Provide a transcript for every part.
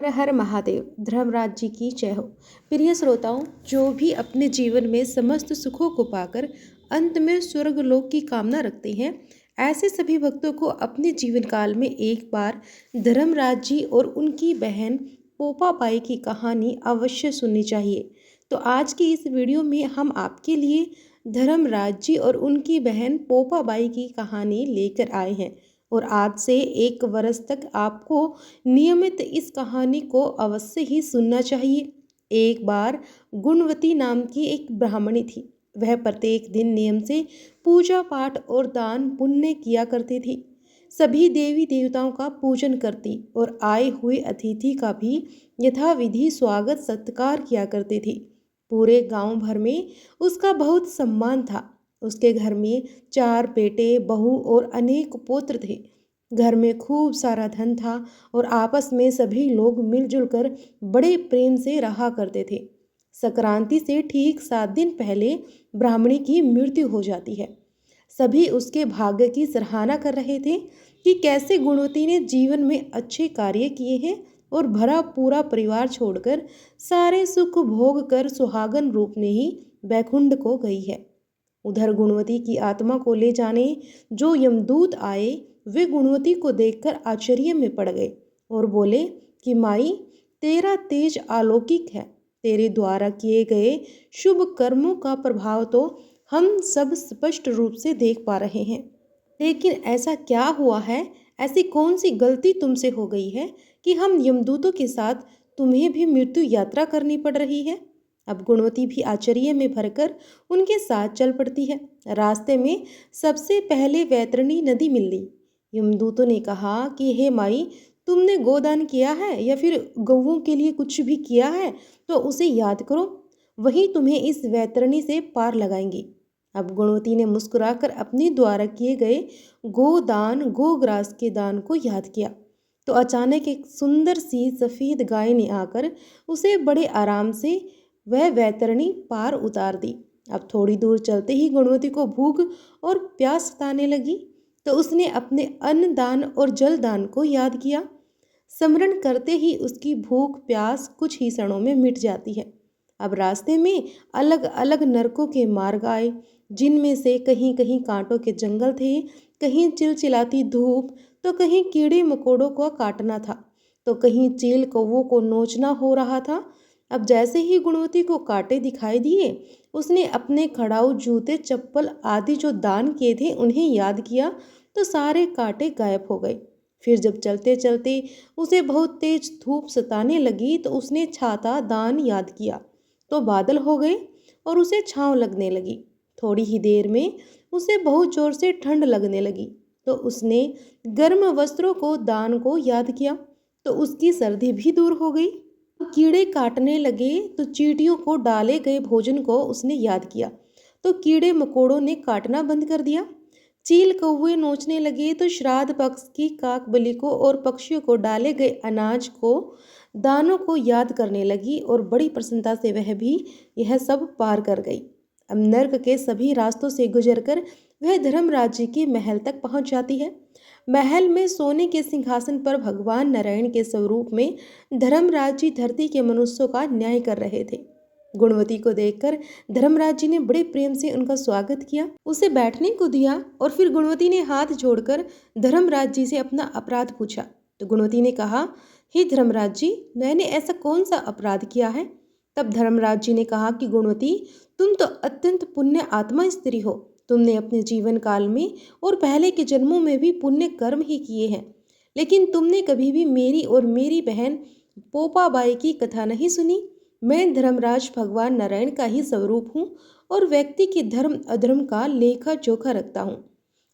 हर हर महादेव। धर्मराज जी की जय हो। प्रिय श्रोताओं, जो भी अपने जीवन में समस्त सुखों को पाकर अंत में स्वर्ग लोक की कामना रखते हैं, ऐसे सभी भक्तों को अपने जीवन काल में एक बार धर्मराज जी और उनकी बहन पोपा बाई की कहानी अवश्य सुननी चाहिए। तो आज की इस वीडियो में हम आपके लिए धर्मराज जी और उनकी बहन पोपा बाई की कहानी लेकर आए हैं और आज से 1 वर्ष तक आपको नियमित इस कहानी को अवश्य ही सुनना चाहिए। एक बार गुणवती नाम की एक ब्राह्मणी थी। वह प्रत्येक दिन नियम से पूजा पाठ और दान पुण्य किया करती थी। सभी देवी देवताओं का पूजन करती और आए हुए अतिथि का भी यथाविधि स्वागत सत्कार किया करती थी। पूरे गांव भर में उसका बहुत सम्मान था। उसके घर में 4 बेटे, बहू और अनेक पुत्र थे। घर में खूब सारा धन था और आपस में सभी लोग मिलजुल कर बड़े प्रेम से रहा करते थे। संक्रांति से ठीक 7 दिन पहले ब्राह्मणी की मृत्यु हो जाती है। सभी उसके भाग्य की सराहना कर रहे थे कि कैसे गुणवती ने जीवन में अच्छे कार्य किए हैं और भरा पूरा परिवार छोड़कर सारे सुख भोग कर सुहागन रूप में ही बैकुंठ को गई है। उधर गुणवती की आत्मा को ले जाने जो यमदूत आए, वे गुणवती को देखकर आश्चर्य में पड़ गए और बोले कि माई, तेरा तेज अलौकिक है। तेरे द्वारा किए गए शुभ कर्मों का प्रभाव तो हम सब स्पष्ट रूप से देख पा रहे हैं। लेकिन ऐसा क्या हुआ है, ऐसी कौन सी गलती तुमसे हो गई है कि हम यमदूतों के साथ तुम्हें भी मृत्यु यात्रा करनी पड़ रही है। अब गुणवती भी आश्चर्य में भरकर उनके साथ चल पड़ती है। रास्ते में सबसे पहले वैतरणी नदी मिल गई। यमदूतों ने कहा कि हे माई, तुमने गोदान किया है या फिर गौओं के लिए कुछ भी किया है तो उसे याद करो, वही तुम्हें इस वैतरणी से पार लगाएंगी। अब गुणवती ने मुस्कुराकर अपने द्वारा किए गए गोदान गोग्रास के दान को याद किया तो अचानक एक सुंदर सी सफ़ेद गाय ने आकर उसे बड़े आराम से वह वैतरणी पार उतार दी। अब थोड़ी दूर चलते ही गुणवती को भूख और प्यास सताने लगी तो उसने अपने अन्न दान और जल दान को याद किया। स्मरण करते ही उसकी भूख प्यास कुछ ही क्षणों में मिट जाती है। अब रास्ते में अलग अलग नरकों के मार्ग आए, जिनमें से कहीं कहीं कांटों के जंगल थे, कहीं चिलचिलाती धूप, तो कहीं कीड़े मकोड़ों को काटना था, तो कहीं चील कौवों को नोचना हो रहा था। अब जैसे ही गुणवती को कांटे दिखाई दिए, उसने अपने खड़ाऊ जूते चप्पल आदि जो दान किए थे उन्हें याद किया तो सारे कांटे गायब हो गए। फिर जब चलते चलते उसे बहुत तेज धूप सताने लगी तो उसने छाता दान याद किया तो बादल हो गए और उसे छांव लगने लगी। थोड़ी ही देर में उसे बहुत जोर से ठंड लगने लगी तो उसने गर्म वस्त्रों को दान को याद किया तो उसकी सर्दी भी दूर हो गई। कीड़े काटने लगे तो चींटियों को डाले गए भोजन को उसने याद किया तो कीड़े मकोड़ों ने काटना बंद कर दिया। चील कौवे नोचने लगे तो श्राद्ध पक्ष की काक बलि को और पक्षियों को डाले गए अनाज को दानों को याद करने लगी और बड़ी प्रसन्नता से वह भी यह सब पार कर गई। अब नर्क के सभी रास्तों से गुजरकर वह धर्मराज जी के महल तक पहुंच जाती है। महल में सोने के सिंहासन पर भगवान नारायण के स्वरूप में धर्मराज जी धरती के मनुष्यों का न्याय कर रहे थे। गुणवती को देखकर धर्मराज जी ने बड़े प्रेम से उनका स्वागत किया, उसे बैठने को दिया और फिर गुणवती ने हाथ जोड़कर धर्मराज जी से अपना अपराध पूछा। तो गुणवती ने कहा, हे धर्मराज जी, मैंने ऐसा कौन सा अपराध किया है। तब धर्मराज जी ने कहा कि गुणवती, तुम तो अत्यंत पुण्य आत्मा स्त्री हो। तुमने अपने जीवन काल में और पहले के जन्मों में भी पुण्य कर्म ही किए हैं, लेकिन तुमने कभी भी मेरी और मेरी बहन पोपा बाई की कथा नहीं सुनी। मैं धर्मराज भगवान नारायण का ही स्वरूप हूँ और व्यक्ति के धर्म अधर्म का लेखा जोखा रखता हूँ।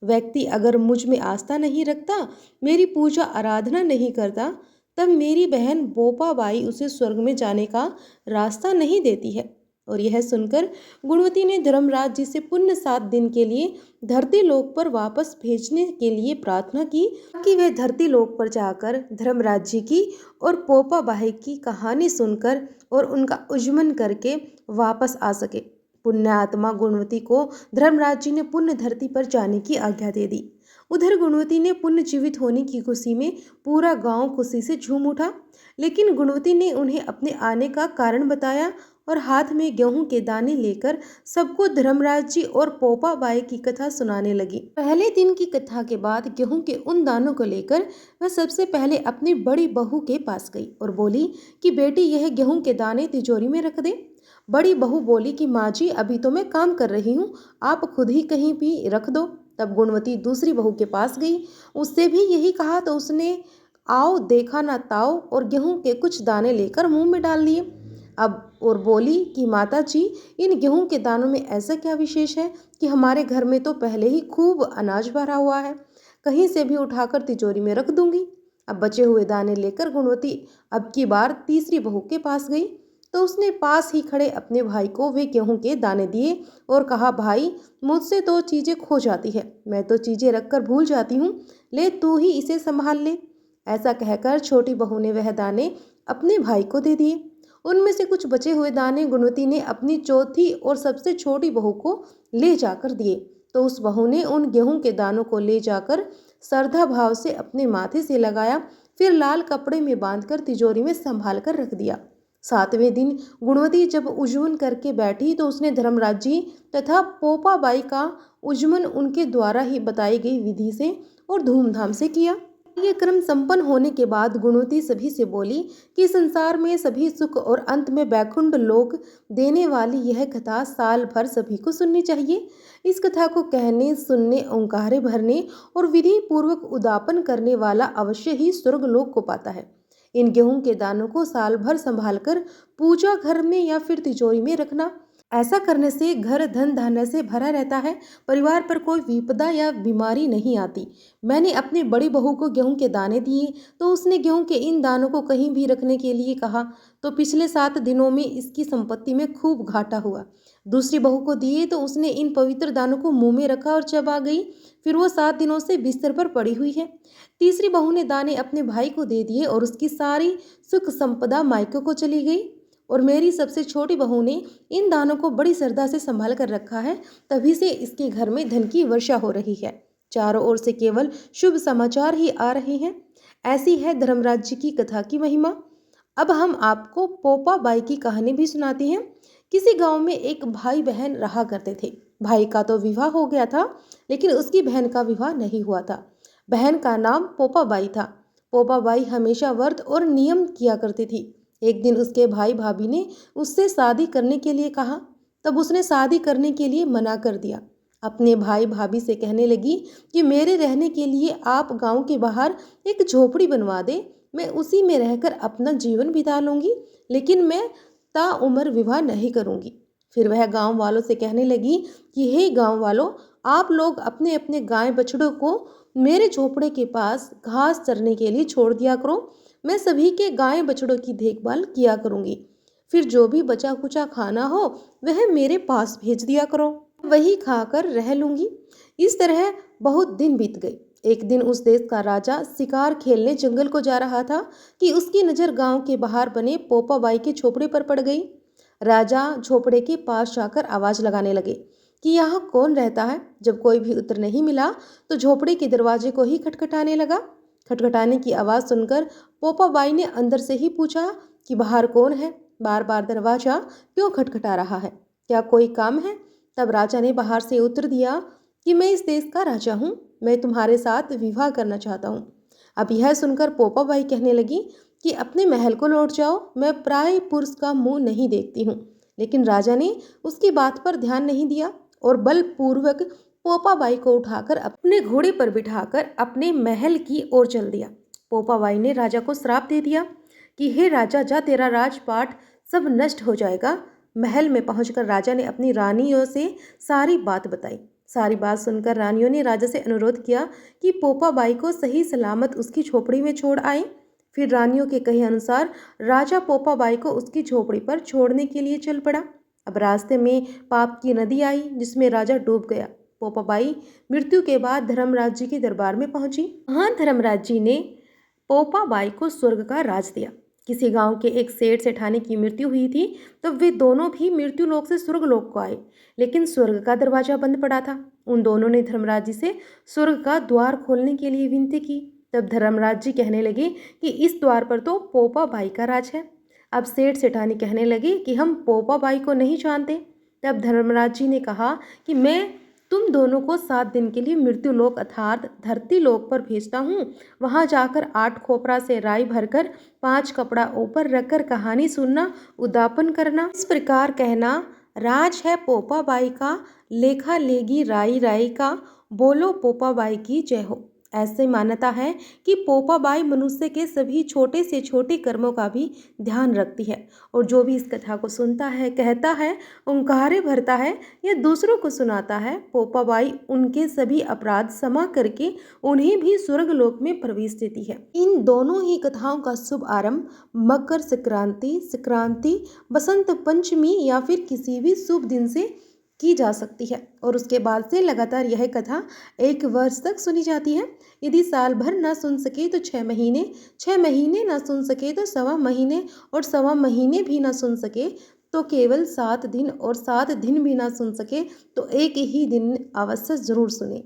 व्यक्ति अगर मुझ में आस्था नहीं रखता, मेरी पूजा आराधना नहीं करता, तब मेरी बहन पोपा बाई उसे स्वर्ग में जाने का रास्ता नहीं देती है। और यह सुनकर गुणवती ने धर्मराज जी से पुण्य 7 दिन के लिए धरती लोक पर वापस भेजने के लिए प्रार्थना की कि वे धरती लोक पर जाकर धर्मराज जी की और पोपा बाई की कहानी सुनकर और उनका उज्जमन करके वापस आ सके। पुण्य आत्मा गुणवती को धर्मराज जी ने पुण्य धरती पर जाने की आज्ञा दे दी। उधर गुणवती ने पुनर्जीवित होने की खुशी में पूरा गांव खुशी से झूम उठा। लेकिन गुणवती ने उन्हें अपने आने का कारण बताया और हाथ में गेहूं के दाने लेकर सबको धर्मराज जी और पोपा बाई की कथा सुनाने लगी। पहले दिन की कथा के बाद गेहूं के उन दानों को लेकर वह सबसे पहले अपनी बड़ी बहू के पास गई और बोली कि बेटी, यह गेहूं के दाने तिजोरी में रख दे। बड़ी बहू बोली कि माँ जी, अभी तो मैं काम कर रही हूँ, आप खुद ही कहीं भी रख दो। तब गुणवती दूसरी बहू के पास गई, उससे भी यही कहा तो उसने आओ देखा ना ताओ और गेहूं के कुछ दाने लेकर मुंह में डाल लिए। अब और बोली कि माता जी, इन गेहूं के दानों में ऐसा क्या विशेष है कि हमारे घर में तो पहले ही खूब अनाज भरा हुआ है, कहीं से भी उठाकर तिजोरी में रख दूंगी। अब बचे हुए दाने लेकर गुणवती अब की बार तीसरी बहू के पास गई तो उसने पास ही खड़े अपने भाई को वे गेहूं के दाने दिए और कहा, भाई, मुझसे तो चीजें खो जाती है, मैं तो चीजें रखकर भूल जाती हूँ, ले तू ही इसे संभाल ले। ऐसा कहकर छोटी बहू ने वह दाने अपने भाई को दे दिए। उनमें से कुछ बचे हुए दाने गुणवती ने अपनी चौथी और सबसे छोटी बहू को ले जाकर दिए तो उस बहू ने उन गेहूं के दानों को ले जाकर श्रद्धा भाव से अपने माथे से लगाया, फिर लाल कपड़े में बांधकर तिजोरी में संभाल कर रख दिया। सातवें दिन गुणवती जब उज्जवन करके बैठी तो उसने धर्मराज जी तथा पोपा बाई का उज्जवन उनके द्वारा ही बताई गई विधि से और धूमधाम से किया। ये क्रम संपन्न होने के बाद गुणवती सभी से बोली कि संसार में सभी सुख और अंत में बैकुंठ लोक देने वाली यह कथा साल भर सभी को सुननी चाहिए। इस कथा को कहने, सुनने, ओंकारे भरने और विधि पूर्वक उद्यापन करने वाला अवश्य ही स्वर्ग लोक को पाता है। इन गेहूं के दानों को साल भर संभालकर पूजा घर में या फिर तिजोरी में रखना। ऐसा करने से घर धन धान्य से भरा रहता है, परिवार पर कोई विपदा या बीमारी नहीं आती। मैंने अपनी बड़ी बहू को गेहूं के दाने दिए तो उसने गेहूं के इन दानों को कहीं भी रखने के लिए कहा तो पिछले 7 दिनों में इसकी संपत्ति में खूब घाटा हुआ। दूसरी बहू को दिए तो उसने इन पवित्र दानों को मुंह में रखा और चबा गई, फिर वो 7 दिनों से बिस्तर पर पड़ी हुई है। तीसरी बहू ने दाने अपने भाई को दे दिए और उसकी सारी सुख संपदा मायके को चली गई। और मेरी सबसे छोटी बहू ने इन दानों को बड़ी श्रद्धा से संभाल कर रखा है, तभी से इसके घर में धन की वर्षा हो रही है। चारों ओर से केवल शुभ समाचार ही आ रहे हैं। ऐसी है धर्मराज जी की कथा की महिमा। अब हम आपको पोपा बाई की कहानी भी सुनाते हैं। किसी गांव में एक भाई बहन रहा करते थे। भाई का तो विवाह हो गया था, लेकिन उसकी बहन का विवाह नहीं हुआ था। बहन का नाम पोपा बाई था। पोपा बाई हमेशा व्रत और नियम किया करती थी। एक दिन उसके भाई भाभी ने उससे शादी करने के लिए कहा, तब उसने शादी करने के लिए मना कर दिया। अपने भाई भाभी से कहने लगी कि मेरे रहने के लिए आप गांव के बाहर एक झोपड़ी बनवा दे, मैं उसी में रहकर अपना जीवन बिता लूंगी, लेकिन मैं ताउम्र विवाह नहीं करूंगी। फिर वह गांव वालों से कहने लगी कि हे गांव वालों, आप लोग अपने अपने गाय बछड़ों को मेरे झोपड़े के पास घास चरने के लिए छोड़ दिया करो, मैं सभी के गाय बछड़ों की देखभाल किया करूंगी। फिर जो भी बचा कुचा खाना हो वह मेरे पास भेज दिया करो, वही खाकर रह लूंगी। इस तरह बहुत दिन बीत गए। एक दिन उस देश का राजा शिकार खेलने जंगल को जा रहा था कि उसकी नज़र गांव के बाहर बने पोपा बाई के झोपड़े पर पड़ गई। राजा झोपड़े के पास जाकर आवाज लगाने लगे कि यहाँ कौन रहता है। जब कोई भी उत्तर नहीं मिला तो झोपड़े के दरवाजे को ही खटखटाने लगा। खटखटाने की आवाज़ सुनकर पोपा बाई ने अंदर से ही पूछा कि बाहर कौन है, बार बार दरवाजा क्यों खटखटा रहा है, क्या कोई काम है। तब राजा ने बाहर से उत्तर दिया कि मैं इस देश का राजा हूँ, मैं तुम्हारे साथ विवाह करना चाहता हूँ। अब यह सुनकर पोपा बाई कहने लगी कि अपने महल को लौट जाओ, मैं प्राय पुरुष का मुंह नहीं देखती हूँ। लेकिन राजा ने उसकी बात पर ध्यान नहीं दिया और बलपूर्वक पोपा बाई को उठाकर अपने घोड़े पर बिठाकर अपने महल की ओर चल दिया। पोपा बाई ने राजा को श्राप दे दिया कि हे राजा, जा, तेरा राजपाट सब नष्ट हो जाएगा। महल में पहुंचकर राजा ने अपनी रानियों से सारी बात बताई। सारी बात सुनकर रानियों ने राजा से अनुरोध किया कि पोपा बाई को सही सलामत उसकी झोपड़ी में छोड़ आए। फिर रानियों के कहे अनुसार राजा पोपा बाई को उसकी झोपड़ी पर छोड़ने के लिए चल पड़ा। अब रास्ते में पाप की नदी आई जिसमें राजा डूब गया। पोपा बाई मृत्यु के बाद धर्मराज जी के दरबार में पहुंची। वहां धर्मराज जी ने पोपा बाई को स्वर्ग का राज दिया। किसी गांव के एक सेठ सेठानी की मृत्यु हुई थी, तो वे दोनों भी मृत्यु लोक से स्वर्ग लोक को आए, लेकिन स्वर्ग का दरवाजा बंद पड़ा था। उन दोनों ने धर्मराज जी से स्वर्ग का द्वार खोलने के लिए विनती की। तब धर्मराज जी कहने लगे कि इस द्वार पर तो पोपा बाई का राज है। अब सेठ सेठानी कहने लगे कि हम पोपा बाई को नहीं जानते। तब धर्मराज जी ने कहा कि मैं तुम दोनों को 7 दिन के लिए मृत्यु लोक अर्थात धरती लोक पर भेजता हूँ। वहां जाकर 8 खोपरा से राई भरकर 5 कपड़ा ऊपर रखकर कहानी सुनना, उद्यापन करना, इस प्रकार कहना, राज है पोपा बाई का, लेखा लेगी राई राई का, बोलो पोपा बाई की जय हो। ऐसे मान्यता है कि पोपा बाई मनुष्य के सभी छोटे से छोटे कर्मों का भी ध्यान रखती है, और जो भी इस कथा को सुनता है, कहता है, ओंकारे भरता है या दूसरों को सुनाता है, पोपा बाई उनके सभी अपराध क्षमा करके उन्हें भी स्वर्ग लोक में प्रवेश देती है। इन दोनों ही कथाओं का शुभ आरंभ मकर संक्रांति, बसंत पंचमी या फिर किसी भी शुभ दिन से की जा सकती है, और उसके बाद से लगातार यह कथा 1 वर्ष तक सुनी जाती है। यदि साल भर ना सुन सके तो 6 महीने, 6 महीने ना सुन सके तो 1.25 महीने, और 1.25 महीने भी ना सुन सके तो केवल 7 दिन, और 7 दिन भी ना सुन सके तो 1 ही दिन अवश्य जरूर सुने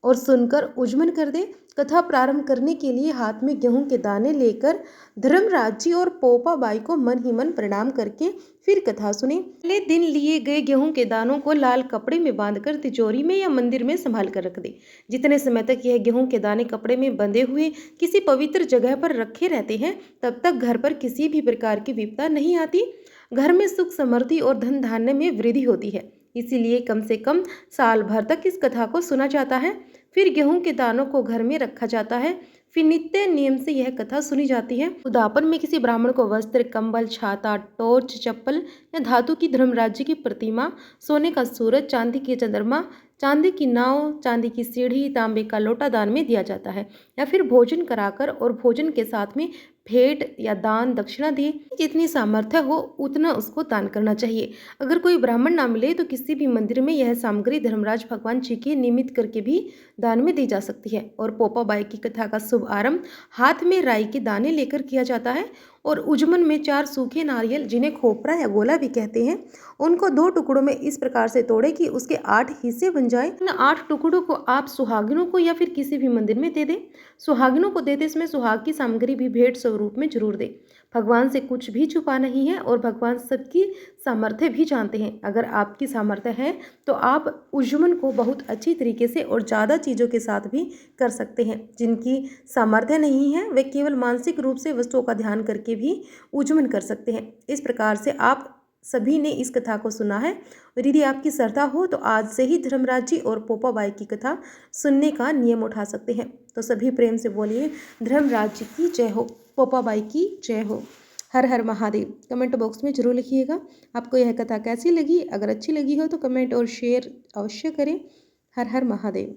और सुनकर उज्जमन कर दे। कथा प्रारंभ करने के लिए हाथ में गेहूं के दाने लेकर धर्मराज जी और पोपा बाई को मन ही मन प्रणाम करके फिर कथा सुने। पहले दिन लिए गए गेहूं के दानों को लाल कपड़े में बांधकर तिजोरी में या मंदिर में संभाल कर रख दे। जितने समय तक यह गेहूं के दाने कपड़े में बंधे हुए किसी पवित्र जगह पर रखे रहते हैं, तब तक घर पर किसी भी प्रकार की विपदा नहीं आती। घर में सुख समृद्धि और धन धान्य में वृद्धि होती है। इसीलिए कम से कम साल भर तक इस कथा को सुना जाता है। फिर गेहूं के दानों को घर में रखा जाता है। फिर नित्य नियम से यह कथा सुनी जाती है। उद्यापन में किसी ब्राह्मण को वस्त्र, कंबल, छाता, टॉर्च, चप्पल या धातु की धर्मराज जी की प्रतिमा, सोने का सूरज, चांदी की चंद्रमा, चांदी की नाव, चांदी की सीढ़ी, तांबे का लोटा दान में दिया जाता है, या फिर भोजन कराकर और भोजन के साथ में भेंट या दान दक्षिणा दिए। जितनी सामर्थ्य हो उतना उसको दान करना चाहिए। अगर कोई ब्राह्मण ना मिले तो किसी भी मंदिर में यह सामग्री धर्मराज भगवान जी के निमित्त करके भी दान में दी जा सकती है। और पोपा बाई की कथा का शुभ आरंभ हाथ में राई के दाने लेकर किया जाता है, और उज्जमन में 4 सूखे नारियल, जिन्हें खोपरा या गोला भी कहते हैं, उनको 2 टुकड़ों में इस प्रकार से तोड़े कि उसके 8 हिस्से बन जाए। इन 8 टुकड़ों को आप सुहागिनों को या फिर किसी भी मंदिर में दे दें। सुहागिनों को देते समय सुहाग की सामग्री भी भेंट स्वरूप में जरूर दे। भगवान से कुछ भी छुपा नहीं है, और भगवान सबकी सामर्थ्य भी जानते हैं। अगर आपकी सामर्थ्य है तो आप उज्जमन को बहुत अच्छी तरीके से और ज़्यादा चीज़ों के साथ भी कर सकते हैं। जिनकी सामर्थ्य नहीं है वे केवल मानसिक रूप से वस्तुओं का ध्यान करके भी उज्जमन कर सकते हैं। इस प्रकार से आप सभी ने इस कथा को सुना है, और यदि आपकी श्रद्धा हो तो आज से ही धर्मराज जी और पोपा बाई की कथा सुनने का नियम उठा सकते हैं। तो सभी प्रेम से बोलिए, धर्मराज जी की जय हो, पोपा बाई की जय हो। हर हर महादेव। कमेंट बॉक्स में जरूर लिखिएगा आपको यह कथा कैसी लगी। अगर अच्छी लगी हो तो कमेंट और शेयर अवश्य करें। हर हर महादेव।